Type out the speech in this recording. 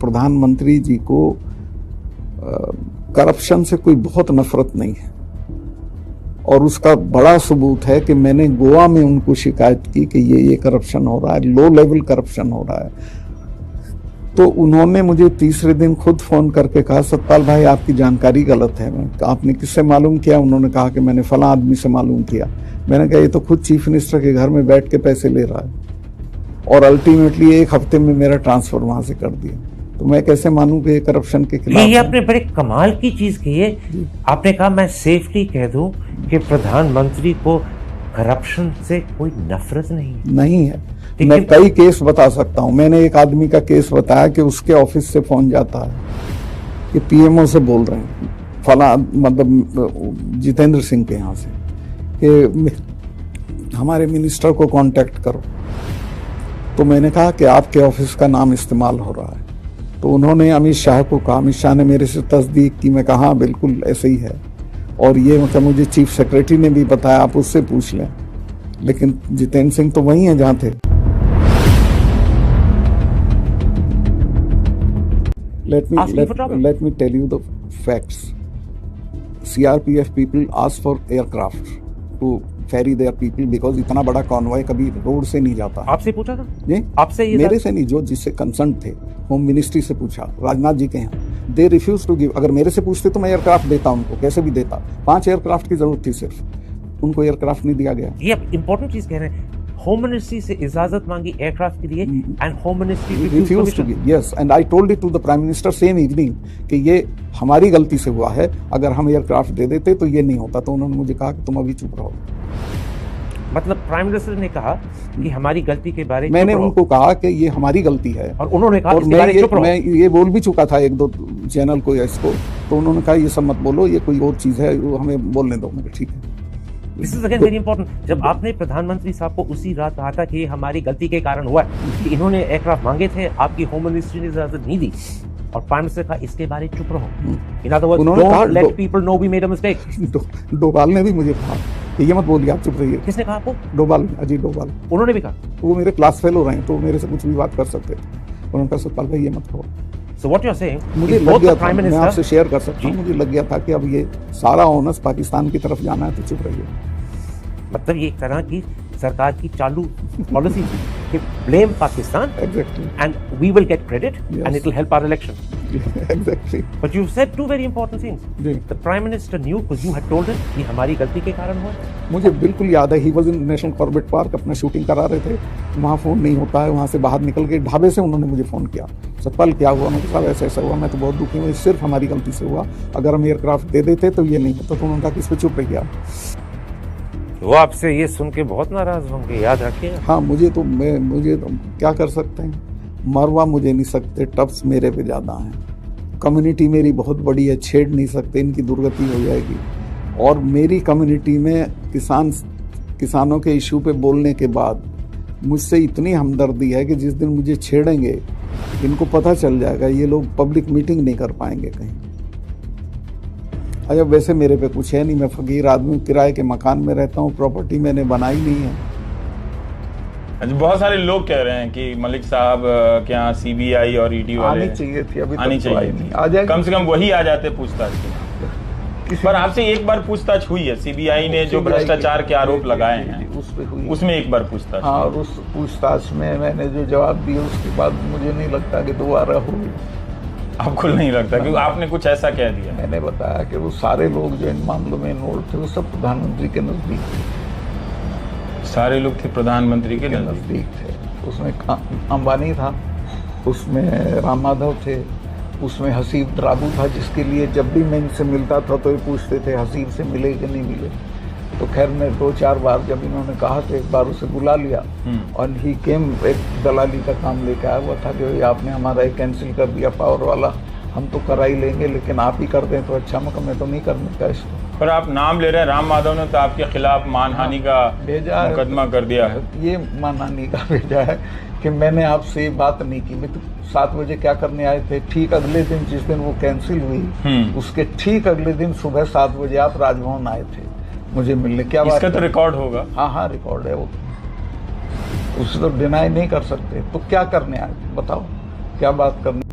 प्रधानमंत्री जी को करप्शन से कोई बहुत नफरत नहीं है, और उसका बड़ा सबूत है कि मैंने गोवा में उनको शिकायत की कि ये करप्शन हो रहा है, लो लेवल करप्शन हो रहा है। तो उन्होंने मुझे तीसरे दिन खुद फोन करके कहा, सतपाल भाई आपकी जानकारी गलत है। आपने किससे मालूम किया? उन्होंने कहा कि मैंने फला आदमी से मालूम किया। मैंने कहा ये तो खुद चीफ मिनिस्टर के घर में बैठ के पैसे ले रहा है, और अल्टीमेटली 1 हफ्ते में मेरा ट्रांसफर वहां से कर दिया। तो मैं कैसे मानूं कि ये करप्शन के खिलाफ? ये आपने बड़े कमाल की चीज की है। आपने कहा मैं सेफली कह दूं कि प्रधानमंत्री को करप्शन से कोई नफरत नहीं है। मैं कई केस बता सकता हूं। मैंने एक आदमी का केस बताया कि उसके ऑफिस से फोन जाता है कि पीएमओ से बोल रहे हैं, फला मतलब जितेंद्र सिंह के यहाँ से, कि हमारे मिनिस्टर को कांटेक्ट करो। तो मैंने कहा कि आपके ऑफिस का नाम इस्तेमाल हो रहा है। तो उन्होंने अमित शाह को कहा, अमित शाह ने मेरे से तस्दीक की। मैं कहा हाँ बिल्कुल ऐसे ही है, और ये मतलब मुझे चीफ सेक्रेटरी ने भी बताया, आप उससे पूछ लें। लेकिन जितेंद्र सिंह तो वही है जहाँ थे। Let me tell you the facts. CRPF people asked for aircraft to ferry their people because इतना बड़ा कॉन्वॉय कभी रोड से नहीं जाता। आपसे पूछा था? जी, आपसे? ये मेरे से नहीं, जो जिससे कंसर्न थे होम मिनिस्ट्री से पूछा, राजनाथ जी के यहाँ। They refuse to give. अगर मेरे से पूछते तो मैं एयरक्राफ्ट देता उनको, कैसे भी देता। 5 एयरक्राफ्ट की जरूरत थी सिर्फ, उनको एयरक्राफ्ट नहीं दिया गया। ये इंपॉर्टेंट चीज कह रहे हैं। होम मिनिस्ट्री से इजाजत मांगी एयरक्राफ्ट के लिए, and home ministry refuse to give. Yes, and I told it to the prime minister same evening कि ये हमारी गलती से हुआ है, अगर हम एयरक्राफ्ट दे देते तो ये नहीं होता। तो उन्होंने मुझे कहा कि तुम अभी चुप रहो। मतलब प्राइम मिनिस्टर ने कहा कि हमारी गलती के बारे में मैंने उनको कहा कि ये हमारी गलती है, और उन्होंने कहा और मैं ये बोल भी चुका था 1-2 चैनल को या इसको। तो उन्होंने कहा ये सब मत बोलो, ये कोई और चीज है, हमें बोलने दो। मैंने ठीक है। This is again very important. जब आपने प्रधानमंत्री साहब को उसी रात कहा था कि ये हमारी गलती के कारण हुआ है कि इन्होंने एयरक्राफ्ट मांगे थे, आपकी होम मिनिस्ट्री ने इजाजत नहीं दी, और प्राइम मिनिस्टर कहा इसके बारे चुप रहो। In other words, don't let people know we made a mistake. Doval ने भी मुझे कहा कि ये मत बोलिए, आप चुप रहिए। किसने कहा आपको? डोभाल, अजीत डोभाल। उन्होंने भी कहा? वो मेरे क्लास फेलो रहे हैं, तो मेरे से कुछ भी बात कर सकते थे। उन्होंने कहा सतपाल भाई ये मत कहो। So what you're saying, मुझे लग गया था, मैं आपसे शेयर कर सकता हूँ, मुझे लग गया था कि अब ये सारा ऑनर्स पाकिस्तान की तरफ जाना है, तो चुप रहिए। मतलब ये एक तरह की सरकार की चालू पॉलिसी थी कि blame Pakistan, and we will get credit, and it will help our election. Exactly. But you said 2 very important things. The Prime Minister knew because you had told him कि हमारी गलती के कारण हुआ। मुझे बिल्कुल याद है, he was in national Corbett park, अपना शूटिंग करा रहे थे। वहाँ फोन नहीं होता है, वहाँ से बाहर निकल के ढाबे से उन्होंने मुझे फोन किया, सतपाल क्या हुआ? मैं साहब ऐसा ऐसा हुआ, मैं तो बहुत दुखी हूँ, सिर्फ हमारी गलती से हुआ, अगर हम एयरक्राफ्ट दे देते तो ये नहीं होता। तो उन्होंने कहा कि इस पर चुप रहिए। वो आपसे ये सुन के बहुत नाराज होंगे, याद रखिएगा। हाँ, मुझे तो क्या कर सकते हैं, मरवा मुझे नहीं सकते, टप्स मेरे पे ज्यादा हैं। कम्युनिटी मेरी बहुत बड़ी है, छेड़ नहीं सकते, इनकी दुर्गति हो जाएगी। और मेरी कम्युनिटी में किसानों के इशू पे बोलने के बाद मुझसे इतनी हमदर्दी है कि जिस दिन मुझे छेड़ेंगे इनको पता चल जाएगा, ये लोग पब्लिक मीटिंग नहीं कर पाएंगे कहीं। अच्छा, वैसे मेरे पे कुछ है नहीं, मैं फकीर आदमी, किराए के मकान में रहता हूँ, प्रॉपर्टी मैंने बनाई नहीं है। अच्छा, बहुत सारे लोग कह रहे हैं कि मलिक साहब के यहाँ सीबीआई और ईडी वाले आनी चाहिए थी, अभी आनी तक चाहिए नहीं आ जाएगी। कम से कम वही आ जाते पूछताछ के। पर आपसे एक बार पूछताछ हुई है, सीबीआई ने जो भ्रष्टाचार के आरोप लगाए हैं उसमें एक बार पूछताछ। हाँ, और उस पूछताछ में मैंने जो जवाब दिया उसके बाद मुझे नहीं लगता कि दोबारा होगी। आपको नहीं लगता? क्योंकि आपने कुछ ऐसा कह दिया। मैंने बताया कि वो सारे लोग जो इन मामलों में इन्वॉल्व थे वो सब प्रधानमंत्री के नजदीक थे। सारे लोग थे प्रधानमंत्री के नजदीक थे। उसमें अंबानी था, उसमें राम माधव थे, उसमें हसीब ड्राबू था, जिसके लिए जब भी मैं इनसे मिलता था तो ये पूछते थे हसीब से मिले कि नहीं मिले। तो खैर मैं 2-4 बार जब इन्होंने कहा तो एक बार उसे बुला लिया, और ही केम एक दलाली का काम लेकर आया हुआ था कि आपने हमारा एक कैंसिल कर दिया पावर वाला, हम तो करा ही लेंगे, लेकिन आप ही कर दें तो अच्छा, मैं तो नहीं करने का इसको। पर आप नाम ले रहे हैं, राम माधव ने तो आपके खिलाफ मानहानि का भेजा मुकदमा कर दिया है। ये मानहानि का भेजा है कि मैंने आपसे बात नहीं की। मैं तो 7 बजे क्या करने आए थे, ठीक अगले दिन जिस दिन वो कैंसिल हुई उसके ठीक अगले दिन सुबह 7 बजे आप राजभवन आए थे मुझे मिलने। क्या बात? इसका तो रिकॉर्ड होगा। हाँ, रिकॉर्ड है वो, उसे तो डिनाई नहीं कर सकते। तो क्या करने आए थे बताओ, क्या बात करने?